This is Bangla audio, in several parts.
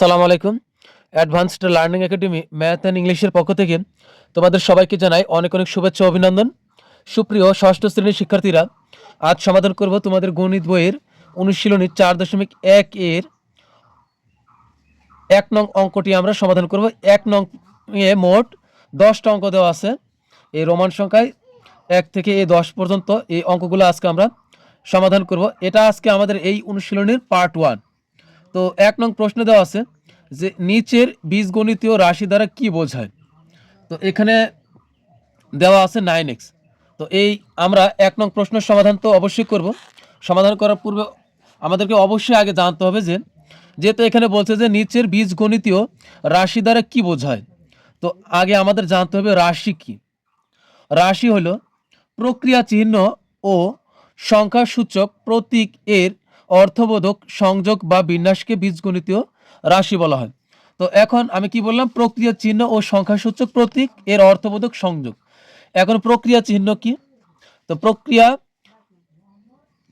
সালাম আলাইকুম। Advanced learning academy math and ইংলিশের পক্ষ থেকে তোমাদের সবাইকে জানাই অনেক অনেক শুভেচ্ছা ও অভিনন্দন। সুপ্রিয় ষষ্ঠ শ্রেণীর শিক্ষার্থীরা, আজ সমাধান করব তোমাদের গণিত বইয়ের অনুশীলনী 4.1 এর 1 নং অঙ্কটি আমরা সমাধান করব। 1 নং এ মোট 10টা অঙ্ক দেওয়া আছে। এই রোমান সংখ্যায় 1 থেকে 10 পর্যন্ত এই অঙ্কগুলো আজকে আমরা সমাধান করব। এটা আজকে আমাদের এই অনুশীলনীর পার্ট 1। তো 1 নং প্রশ্ন দেওয়া আছে যে নিচের বীজগণিতীয় রাশি দ্বারা কি বোঝায়। তো এখানে দেওয়া আছে 9x। তো এই আমরা 1 নং প্রশ্নের সমাধান তো অবশ্যই করব। সমাধান করার পূর্বে আমাদেরকে অবশ্যই আগে জানতে হবে যে যেহেতু এখানে বলছে যে নিচের বীজগণিতীয় রাশি দ্বারা কি বোঝায়, তো আগে আমাদের জানতে হবে রাশি কি। রাশি হলো প্রক্রিয়া চিহ্ন ও সংখ্যাসূচক প্রতীক এর অর্থবোধক সংযোগ বা বিন্যাসকে বীজগণিতীয় রাশি বলা হয়। তো এখন আমি কি বললাম, প্রক্রিয়া চিহ্ন ও সংখ্যাসূচক প্রতীক এর অর্থবোধক সংযোগ। এখন প্রক্রিয়া চিহ্ন কি? তো প্রক্রিয়া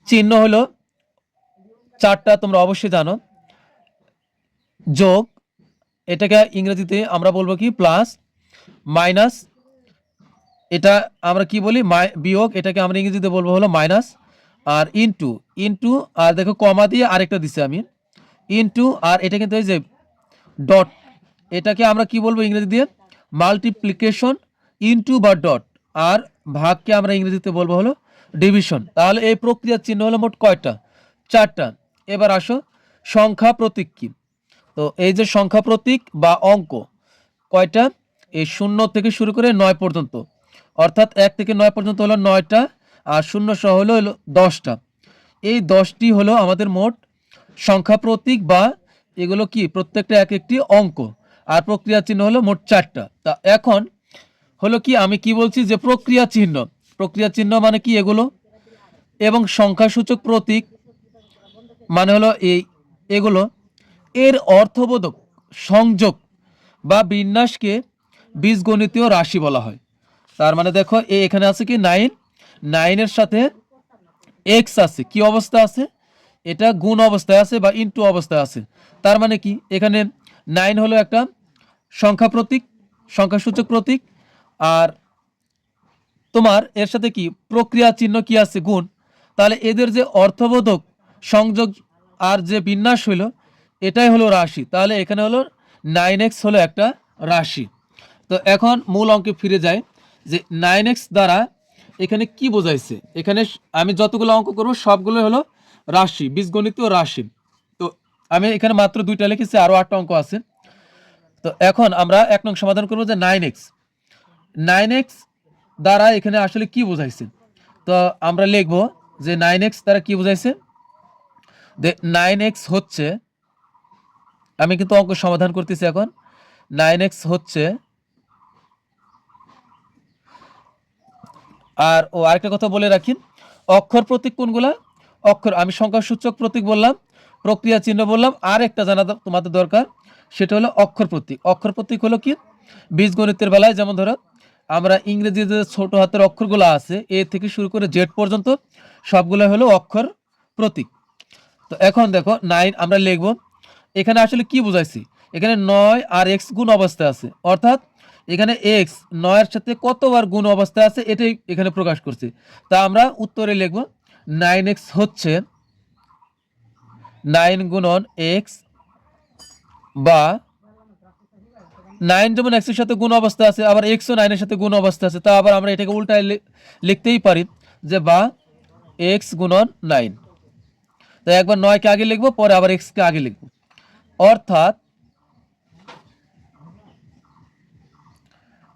চিহ্ন হলো 4টা, তোমরা অবশ্যই জানো। যোগ, এটাকে ইংরেজিতে আমরা বলবো কি প্লাস, মাইনাস, এটা আমরা কি বলি বিয়োগ, এটাকে আমরা ইংরেজিতে বলবো হলো মাইনাস, আর ইনটু, ইনটু আর দেখো কমা দিয়ে আরেকটা দিছি আমি ইনটু, আর এটা কিন্তু এই যে ডট, এটাকে আমরা কি বলবো ইংরেজি দিয়ে মাল্টিপ্লিকেশন, ইনটু বা ডট, আর ভাগকে আমরা ইংরেজিতে বলবো হলো ডিভিশন। তাহলে এই প্রক্রিয়ার চিহ্ন হলো মোট কয়টা? 4টা। এবার আসো সংখ্যা প্রতীক কি। তো এই যে সংখ্যা প্রতীক বা অঙ্ক কয়টা? এই 0 থেকে শুরু করে 9 পর্যন্ত, অর্থাৎ 1 থেকে 9 পর্যন্ত হলো 9টা, আর 0 সহ হলো 10টা। এই 10টি হলো আমাদের মোট সংখ্যা প্রতীক, বা এগুলো কি প্রত্যেকটা এক একটি অঙ্ক, আর প্রক্রিয়া চিহ্ন হলো মোট 4টা। তা এখন হলো কি আমি কি বলছি যে প্রক্রিয়া চিহ্ন, প্রক্রিয়া চিহ্ন মানে কি এগুলো, এবং সংখ্যাসূচক প্রতীক মানে হলো এগুলো, এর অর্থবোধক সংযোগ বা বিন্যাসকে বীজগণিতীয় রাশি বলা হয়। তার মানে দেখো এখানে আছে কি 9, 9 এর সাথে এক্স আছে, কি অবস্থা আছে? এটা গুণ অবস্থায় আছে বা ইনটু অবস্থায় আছে। তার মানে কি এখানে 9 হলো একটা সংখ্যা প্রতীক, সংখ্যাসূচক প্রতীক, আর তোমার এর সাথে কি প্রক্রিয়া চিহ্ন কি আছে? গুণ। তাহলে এদের যে অর্থবোধক সংযোগ আর যে বিন্যাস হলো, এটাই হলো রাশি। তাহলে এখানে হলো 9x হলো একটা রাশি। তো এখন মূল অঙ্কে ফিরে যায় যে 9x দ্বারা এখানে কি বোঝাইছে। এখানে আমি যতগুলো অঙ্ক করব সবগুলো হলো রাশি, বীজগণিতীয় রাশি। তো আমি এখানে মাত্র 2টা লিখেছি, আরো 8টা অঙ্ক আছে। তো এখন আমরা 1 নং সমাধান করব যে 9x, 9x দ্বারা এখানে আসলে কি বোঝাইছে। তো আমরা লিখব যে 9x দ্বারা কি বোঝাইছে। 9x হচ্ছে, আমি কিন্তু অঙ্ক সমাধান করতেছি এখন। 9x হচ্ছে, আর আরেকটা কথা বলে রাখি, অক্ষর প্রতীক কোনগুলা? অক্ষর, আমি সংখ্যাসূচক প্রতীক বললাম, প্রক্রিয়া চিহ্ন বললাম, আর একটা জানা তোমাদের দরকার, সেটা হলো অক্ষর প্রতীক। অক্ষর প্রতীক হলো কি বীজগণিতের বেলায়, যেমন ধরো আমরা ইংরেজিতে যে ছোট হাতের অক্ষরগুলো আছে এ থেকে শুরু করে জেড পর্যন্ত সবগুলো হলো অক্ষর প্রতীক। তো এখন দেখো 9 আমরা লিখবো, এখানে আসলে কি বুঝাইছি, এখানে 9 আর এক্স গুণ অবস্থায় আছে, অর্থাৎ এখানে এক্স 9 এর সাথে কতবার গুণ অবস্থায় আছে এটাই এখানে প্রকাশ করছে। তা আমরা উত্তরে লিখবো 9x হচ্ছে 9 গুণন এক্স, বা 9 যেমন এক্স এর সাথে গুণ অবস্থা আছে, আবার এক্সও 9 এর সাথে গুণ অবস্থা আছে। তা আবার আমরা এটাকে উল্টায় লিখতেই পারি যে বা এক্স গুণন 9। তো একবার 9 কে আগে লিখবো, পরে আবার এক্স কে আগে লিখবো, অর্থাৎ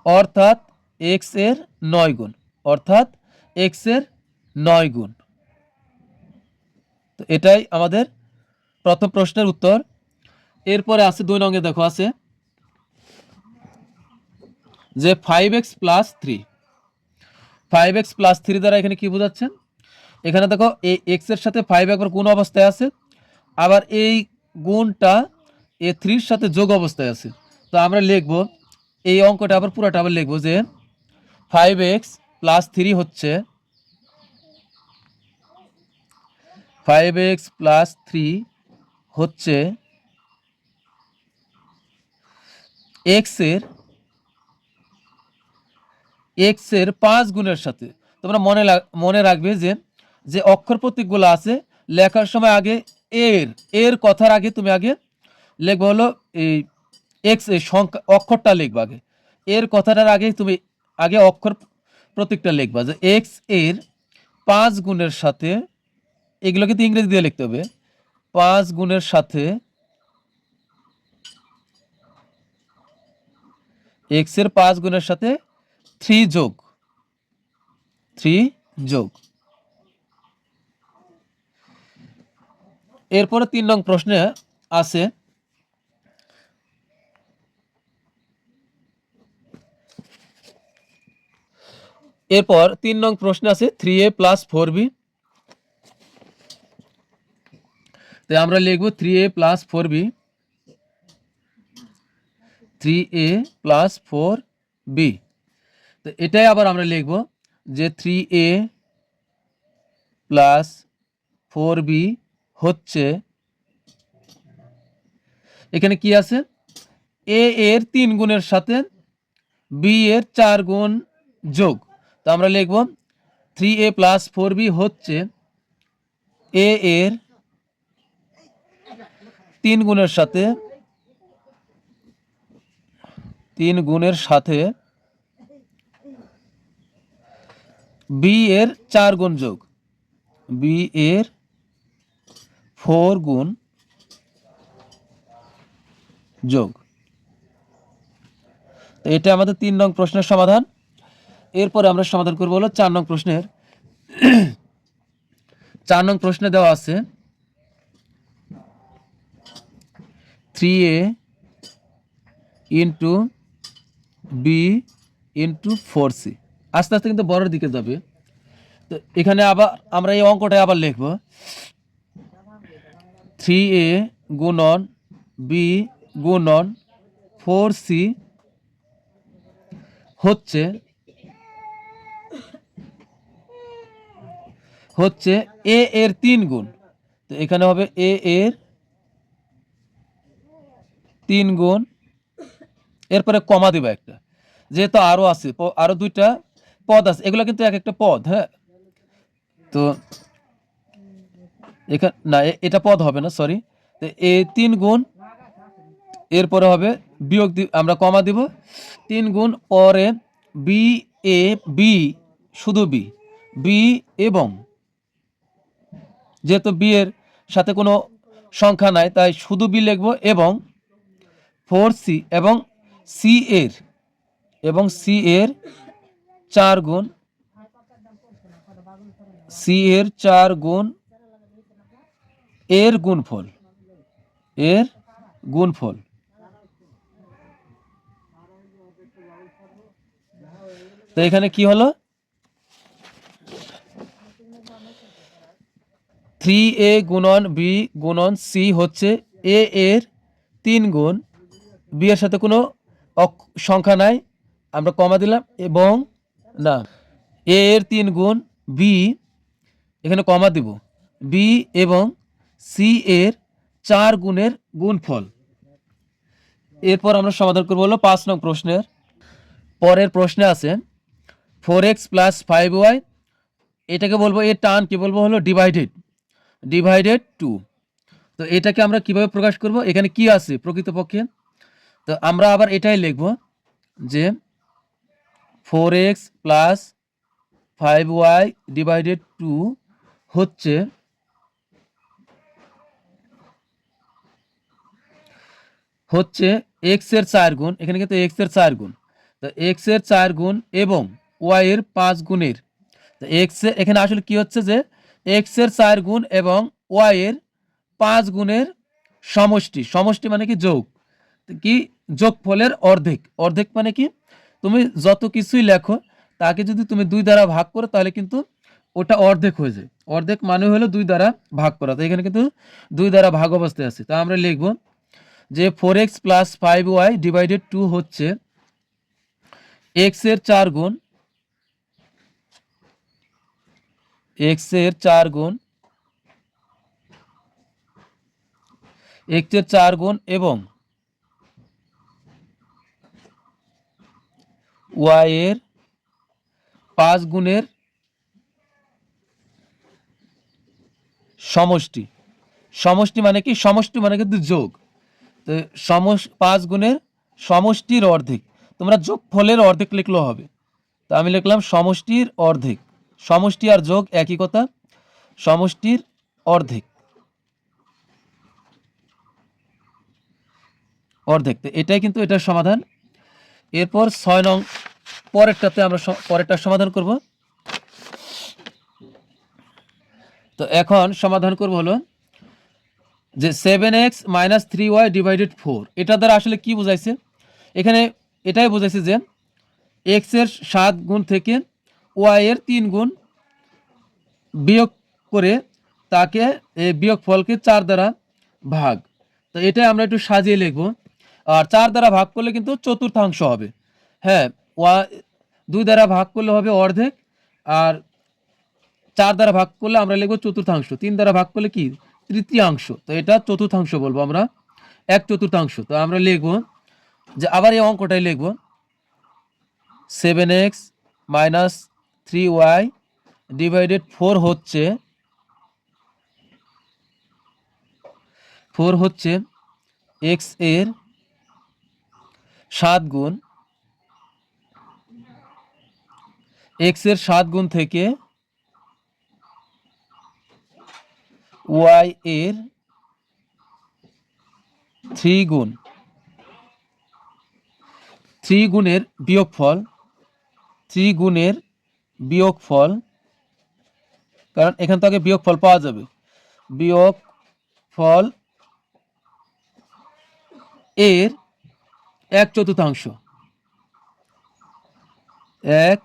অর্থাৎ এক্স এর 9 গুণ, অর্থাৎ এক্স এর 9 গুণ। তো এটাই আমাদের প্রথম প্রশ্নের উত্তর। এরপরে আছে 2 নঙ্গে, দেখো আছে যে 5x প্লাস 3, 5x প্লাস 3 দ্বারা এখানে কি বোঝাচ্ছেন। এখানে দেখো এই এক্স এর সাথে 5 একবার গুণ অবস্থায় আছে, আবার এই গুণটা এ 3 এর সাথে যোগ অবস্থায় আছে। তো আমরা লিখবো এই অঙ্কটা আবার পুরোটা আবার লিখবো যে 5x প্লাস 3 হচ্ছে 5x প্লাস 3 হচ্ছে এক্স এর 5 গুণের সাথে। তোমরা মনে রাখবে যে যে অক্ষর প্রতীকগুলো আছে লেখার সময় আগে এর কথার আগে তুমি আগে লিখবে হলো এই এক্স এর সংখ্যা অক্ষরটা লিখবে আগে। এর কথাটার আগে তুমি আগে অক্ষর প্রতীকটা লিখবা যে এক্স এর 5 গুণের সাথে, এগুলো কিন্তু ইংরেজি দিয়ে লিখতে হবে, 5 গুণের সাথে এক্স এর 5 গুণের সাথে 3 যোগ। এরপরে 3 নং প্রশ্নে আছে এরপর 3 নং প্রশ্নে আছে 3a প্লাস 4b। তো আমরা লিখব 3a plus 4b, 3a plus 4b। তো এটাই আবার আমরা লিখব যে 3a প্লাস 4b হচ্ছে, এখানে কি আছে, a এর 3 গুণের সাথে b এর 4 গুণ যোগ। তো আমরা লিখব 3a প্লাস 4b হচ্ছে a এর 3 গুণের সাথে b এর 4 গুণ যোগ, b এর 4 গুণ যোগ। তো এটা আমাদের 3 নং প্রশ্নের সমাধান। এরপরে আমরা সমাধান করব হলো 4 নং প্রশ্নের। 4 নং প্রশ্নে দেওয়া আছে 3a into b into 4c। আস্তে আস্তে কিন্তু বড়ের দিকে যাবে। তো এখানে আবার আমরা এই অঙ্কটা আবার লিখব 3a গুণন b গুণন 4c হচ্ছে a এর 3 গুণ। তো এখানে হবে a এর 3 গুণ, এরপরে কমা দেব একটা, যেহেতু আরো আছে, আরো 2টা পদ আছে, এগুলো কিন্তু এক একটা পদ। হ্যাঁ, তো এখানে না, এটা পদ হবে না, সরি। তো এ 3 গুণ, এরপরে হবে বিয়োগ, আমরা কমা দিব 3 গুণ, পরে বি এ বি, শুধু বি এবং যেহেতু বি এর সাথে কোনো সংখ্যা নাই তাই শুধু বি লিখব, এবং 4c এবং সি এর 4 গুণ, সি এর 4 গুণ এর গুণফল, তো এখানে কি হলো, 3a গুণন b গুণন c হচ্ছে a এর 3 গুণ, b এর সাথে কোনো সংখ্যা নাই, আমরা কমা দিলাম, এবং না, a এর 3 গুণ b, এখানে কমা দিব, b এবং c এর 4 গুণের গুণফল। এরপর আমরা সমাধান করব হলো 5 নং প্রশ্নের। পরের প্রশ্নে আছে 4x প্লাস 5y, এটাকে বলবো, এর টান কি বলবো হলো ডিভাইডেড 2। তো এটাকে আমরা কিভাবে প্রকাশ করব, এখানে কি আছে প্রকৃতপক্ষে, তো আমরা আবার এটাই লিখব যে 4x প্লাস 5y ডিভাইডেড 2 হচ্ছে x এর 4 গুণ, এখানে কিন্তু x এর 4 গুণ, তো x এর 4 গুণ এবং y এর 5 গুণের, তো x এর এখানে আসলে কি হচ্ছে যে x এর 4 গুণ এবং y এর 5 গুণের সমষ্টি মানে কি যোগ, কি যোগফলের অর্ধেক মানে কি, তুমি যত কিছুই লেখো তাকে যদি তুমি 2 দ্বারা ভাগ করো তাহলে কিন্তু ওটা অর্ধেক হয়ে যায়। অর্ধেক মানে হলো 2 দ্বারা ভাগ করা, তো এখানে কিন্তু 2 দ্বারা ভাগ অবস্থায় আছে। তা আমরা লিখব যে 4x প্লাস 5y ডিভাইডেড 2 হচ্ছে x এর 4 গুণ, x এর 4 গুণ এবং ওয়াই এর 5 গুণের সমষ্টি। সমষ্টি মানে কি? সমষ্টি মানে কিন্তু যোগ। তো 5 গুণের সমষ্টির অর্ধেক। তোমরা যোগফলের অর্ধেক লিখলেও হবে। তো আমি লিখলাম সমষ্টির অর্ধেক। সমষ্টি আর যোগ একই কথা। সমষ্টির অর্ধেক। অর্ধেক। তো এটাই কিন্তু এটার সমাধান। এরপর 6 নং পরেরটাতে আমরা পরেরটার সমাধান করব। তো এখন সমাধান করব হলো যে 7x - 3y / 4। এটা দ্বারা আসলে কি বোঝাইছে? এখানে এটাই বোঝাইছে যে x এর 7 গুণ থেকে y এর 3 গুণ বিয়োগ করে তাকে এই বিয়োগফলকে 4 দ্বারা ভাগ। তো এটাই আমরা একটু সাজিয়ে লিখব। আর 4 দ্বারা ভাগ করলে কিন্তু চতুর্থাংশ হবে। হ্যাঁ, 2 দ্বারা ভাগ করলে হবে অর্ধেক, আর 4 দ্বারা ভাগ করলে আমরা লিখব চতুর্থাংশ, 3 দ্বারা ভাগ করলে কি? তৃতীয়াংশ। তো এটা চতুর্থাংশ বলবো আমরা, 1/4। তো আমরা লিখব যে আবার এই অঙ্কটাই লিখব 7x - 3y / 4 হচ্ছে 4 হচ্ছে x এর 7 গুণ, x এর 7 গুণ থেকে y এর 3 গুণ, 3 গুণের বিয়োগফল, 3 গুণের বিয়োগফল, কারণ এখান থেকে বিয়োগফল পাওয়া যাবে। বিয়োগফল এর 1/4, 1/4,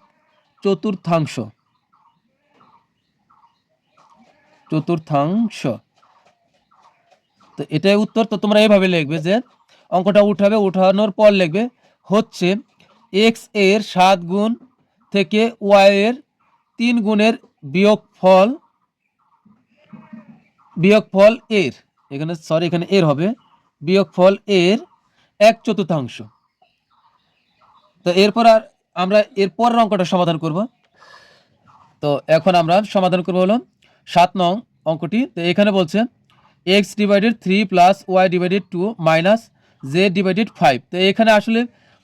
চতুর্থাংশ। তো এটাই উত্তর। তো তোমরা এইভাবে লিখবে যে অঙ্কটা উঠাবে, উঠানোর পর লিখবে হচ্ছে x এর 7 গুণ থেকে y এর 3 গুণের বিয়োগফল, বিয়োগফল এর, এখানে সরি এখানে এর হবে, বিয়োগফল এর 1/4। তো এরপর আর আমরা এরপরের অঙ্কটা সমাধান করব। তো এখন আমরা সমাধান করব হলো 7 নং অঙ্কটি। তো এখানে বলছে x / 3 + y / 2 - z / 5। তো এখানে আসলে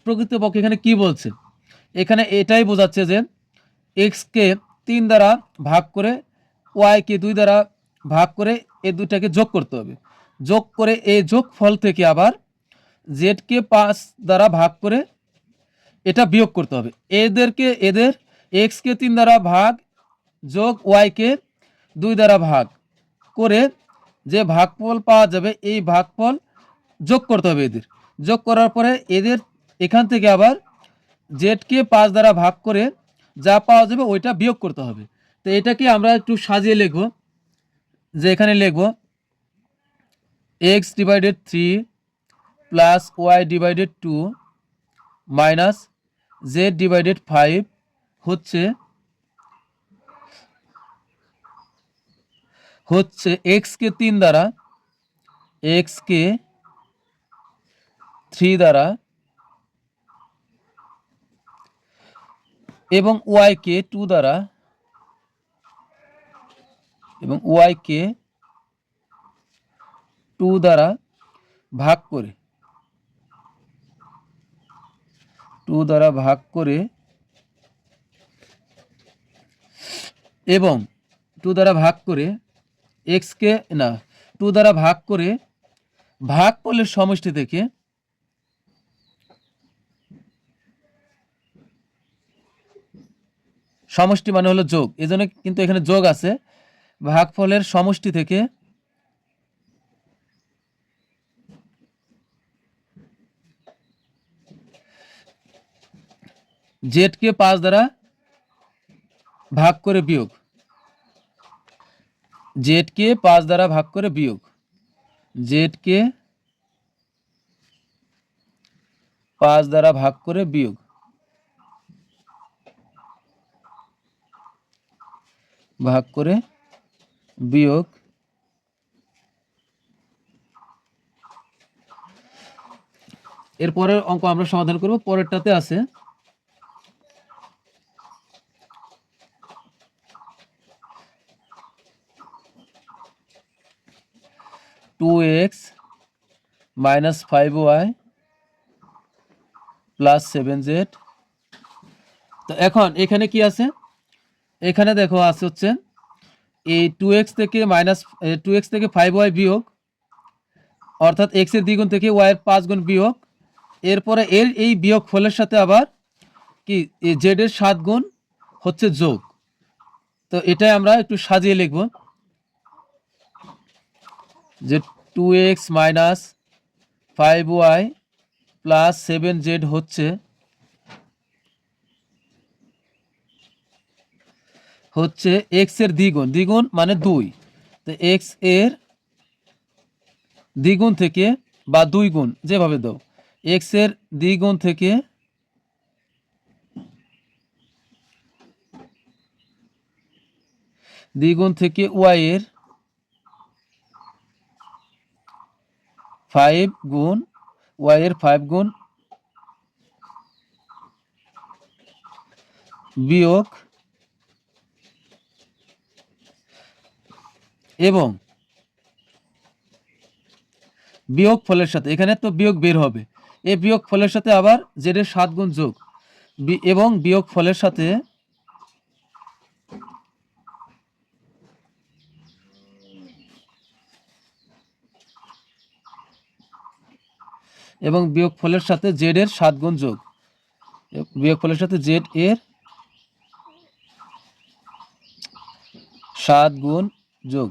প্রকৃতপক্ষে এখানে কি বলছে? এখানে এটাই বোঝাচ্ছে যে x কে 3 দ্বারা ভাগ করে y কে 2 দ্বারা ভাগ করে এই দুটাকে যোগ করতে হবে। যোগ করে এই যোগফল থেকে আবার z কে 5 দ্বারা ভাগ করে এটা বিয়োগ করতে হবে। এদের x কে 3 দ্বারা ভাগ যোগ y কে 2 দ্বারা ভাগ করে যে ভাগফল পাওয়া যাবে, এই ভাগফল যোগ করতে হবে। এদের যোগ করার পরে এদের এখান থেকে আবার z কে 5 দ্বারা ভাগ করে যা পাওয়া যাবে ওইটা বিয়োগ করতে হবে। তো এটাকে আমরা একটু সাজিয়ে লিখব, যে এখানে লিখব x / 3 + y / 2 - z / 5 হচ্ছে x কে 3 দ্বারা, x কে 3 দ্বারা এবং y কে 2 দ্বারা, এবং y কে 2 দ্বারা ভাগ করে, 2 দ্বারা ভাগ করে এবং 2 দ্বারা ভাগ করে x কে না 2 দ্বারা ভাগ করে ভাগফলের সমষ্টি থেকে সমষ্টি মানে হলো যোগ, এজন্য কিন্তু এখানে যোগ আছে। ভাগফলের সমষ্টি থেকে z কে 5 দ্বারা ভাগ করে বিয়োগ, z কে 5 দ্বারা ভাগ করে বিয়োগ, z কে 5 দ্বারা ভাগ করে বিয়োগ, ভাগ করে বিয়োগ। এরপরের অঙ্ক আমরা সমাধান করব। পরেরটাতে আছে -5y প্লাস 7z। তো এখন এখানে কি আছে, এখানে দেখো আছে হচ্ছে এই 2x থেকে 5y বিয়োগ, অর্থাৎ x এর দ্বিগুণ থেকে y এর 5 গুণ বিয়োগ, এরপরে এই বিয়োগ ফলের সাথে আবার কি z এর 7 গুণ হচ্ছে যোগ। তো এটাই আমরা একটু সাজিয়ে লিখব যে 2x minus 5y plus 7z হচ্ছে x এর দ্বিগুণ, দ্বিগুণ মানে 2, তো x এর দ্বিগুণ থেকে বা 2 গুণ যেভাবে দাও, x এর দ্বিগুণ থেকে y এর 5 গুণ, y এর 5 গুণ বিয়োগ এবং বিয়োগ ফলের সাথে, এখানে তো বিয়োগ বের হবে, এই বিয়োগ ফলের সাথে আবার z এর 7 গুণ যোগ এবং বিয়োগ ফলের সাথে z এর 7 গুণ যোগ, বিয়োগ ফলের সাথে z এর 7 গুণ যোগ।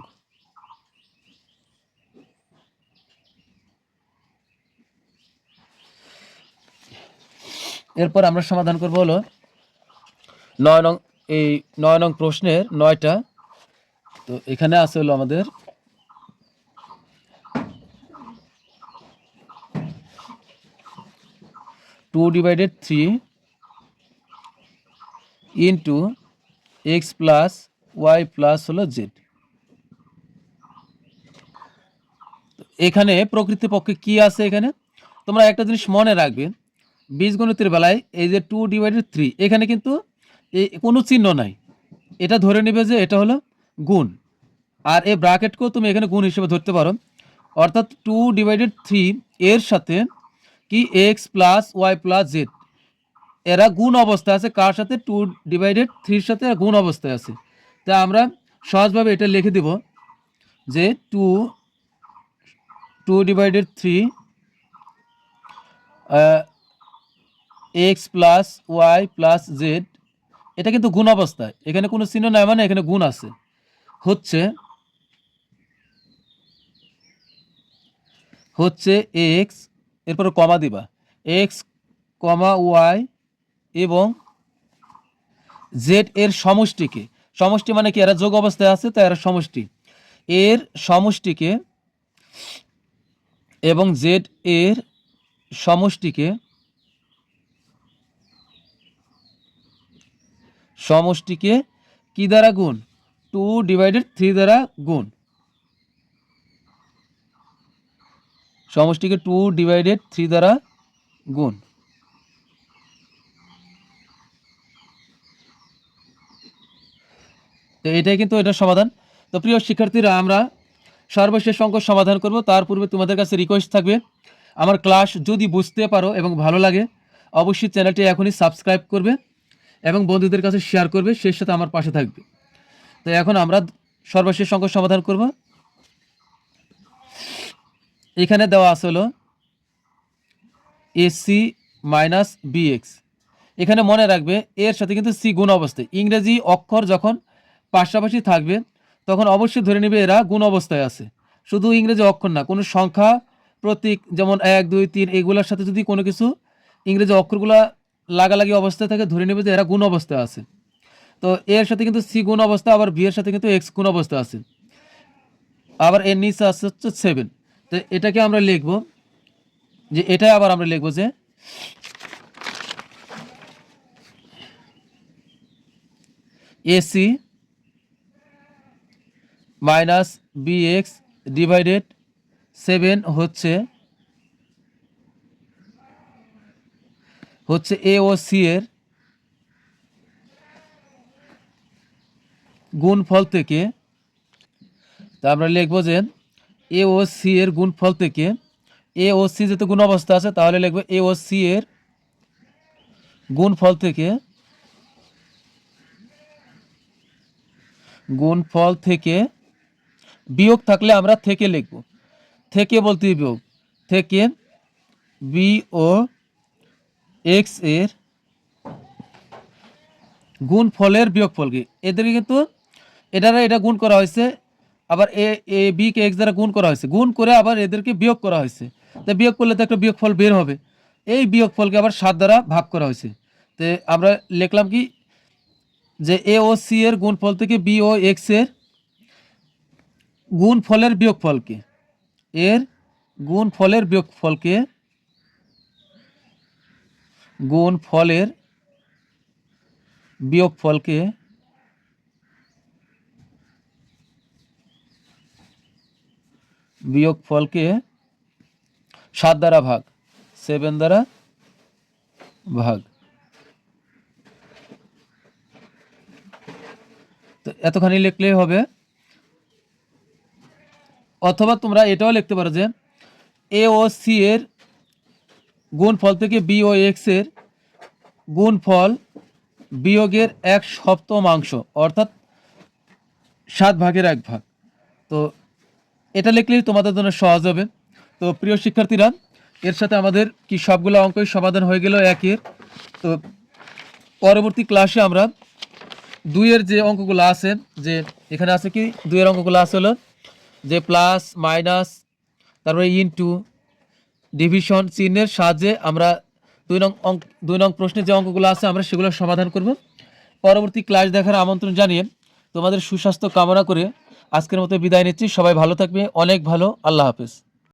এরপর আমরা সমাধান করব হলো 9 নং প্রশ্নের 9টা। তো এখানে আছে হলো আমাদের 2/3 into x plus y plus হলো z। এখানে প্রকৃতপক্ষে কি আছে, এখানে তোমরা একটা জিনিস মনে রাখবে, বীজগণিতের বেলায় এই যে 2/3 এখানে কিন্তু কোনো চিহ্ন নাই, এটা ধরে নেবে যে এটা হলো গুণ, আর এই ব্র্যাকেটকেও তুমি এখানে গুণ হিসেবে ধরতে পারো, অর্থাৎ 2/3 এর সাথে কি x plus Y plus Z এরা গুণ অবস্থায় আছে, কার সাথে 2/3 সাথে গুণ অবস্থায় আছে। তা আমরা সহজভাবে এটা লিখে দেব যে 2/3 x plus Y plus Z, এটা কিন্তু গুণ অবস্থায়, এখানে কোনো চিহ্ন নাই মানে এখানে গুণ আছে, হচ্ছে x, এরপরে কমা দিবা, x কমা ওয়াই এবং জেড এর সমষ্টিকে, সমষ্টি মানে কি এরা যোগ অবস্থায় আছে তাই এরা সমষ্টি, এর সমষ্টিকে এবং জেড এর সমষ্টিকে কি দ্বারা গুণ, 2/3 দ্বারা গুণ, সমষ্টিকে 2/3 দ্বারা গুণ। তো এটাই কিন্তু এটার সমাধান। তো প্রিয় শিক্ষার্থীরা, আমরা সর্বশেষ অঙ্ক সমাধান করব, তার পূর্বে তোমাদের কাছে রিকোয়েস্ট থাকবে, আমার ক্লাস যদি বুঝতে পারো এবং ভালো লাগে অবশ্যই চ্যানেলটি এখনই সাবস্ক্রাইব করবে এবং বন্ধুদের কাছে শেয়ার করবে, সেই সাথে আমার পাশে থাকবে। তো এখন আমরা সর্বশেষ অঙ্ক সমাধান করব। এখানে দেওয়া আছে হলো এসি মাইনাস বিএক্স, এখানে মনে রাখবে এর সাথে কিন্তু সি গুণ অবস্থায়, ইংরেজি অক্ষর যখন পাশাপাশি থাকবে তখন অবশ্যই ধরে নেবে এরা গুণ অবস্থায় আছে, শুধু ইংরেজি অক্ষর না, কোনো সংখ্যা প্রতীক যেমন 1 2 3 এগুলোর সাথে যদি কোনো কিছু ইংরেজি অক্ষরগুলা লাগালাগি অবস্থায় থাকে ধরে নেবে যে এরা গুণ অবস্থায় আছে। তো এর সাথে কিন্তু সি গুণ অবস্থা, আবার বি এর সাথে কিন্তু এক্স গুণ অবস্থা আছে, আবার এর নিচে আছে হচ্ছে 7। তো এটাকে আমরা লিখব যে, এটাই আবার আমরা লিখব যে এসি মাইনাস বিএক্স ডিভাইডেড 7 হচ্ছে এ ও সি এর গুণফল থেকে, তা আমরা লিখব যে এ ও সি এর গুণফল থেকে এ ও সি যেহেতু গুণ অবস্থা আছে তাহলে লিখবে এ ও সি এর গুণফল থেকে বিয়োগ থাকলে আমরা থেকে লিখব, থেকে বলতে বিয়োগ, থেকে বি ও এক্স এর গুণফলের বিয়োগফলকে, এদেরকে কিন্তু এটা গুণ করা হয়েছে, আবার এ বি কে এক্স দ্বারা গুণ করা হয়েছে, গুণ করে আবার এদেরকে বিয়োগ করা হয়েছে। তো বিয়োগ করলে তো একটা বিয়োগফল বের হবে, এই বিয়োগফলকে আবার 7 দ্বারা ভাগ করা হয়েছে। তো আমরা লিখলাম কি যে এ ও সি এর গুণফল থেকে বি ও এক্স এর গুণফলের বিয়োগফলকে, এর গুণফলের বিয়োগফলকে বিয়োগফলকে 7 দ্বারা ভাগ, 7 দ্বারা ভাগ। তো এতখানি লিখলেই হবে। অথবা তোমরা এটাও লিখতে পারো যে এ ও সি এর গুণফল থেকে বি ও এক্স এর গুণফল বিয়োগের 1/7 অর্থাৎ 7/1 তো এটা লিখলেই তোমাদের জন্য সহজ হবে। তো প্রিয় শিক্ষার্থীরা, এর সাথে আমাদের কি সবগুলো অঙ্কই সমাধান হয়ে গেল একের। তো পরবর্তী ক্লাসে আমরা 2-এর যে অঙ্কগুলো আছে, যে এখানে আছে কি 2-এর অঙ্কগুলো আছে হলো যে প্লাস মাইনাস তারপরে ইনটু ডিভিশন চিহ্নের সাহায্যে আমরা 2 নং প্রশ্নের যে অঙ্কগুলো আছে আমরা সেগুলো সমাধান করব। পরবর্তী ক্লাস দেখার আমন্ত্রণ জানিয়ে তোমাদের সুস্বাস্থ্য কামনা করে আজকের মতো বিদায় নিচ্ছি। সবাই ভালো থাকবে, অনেক ভালো, আল্লাহ হাফেজ।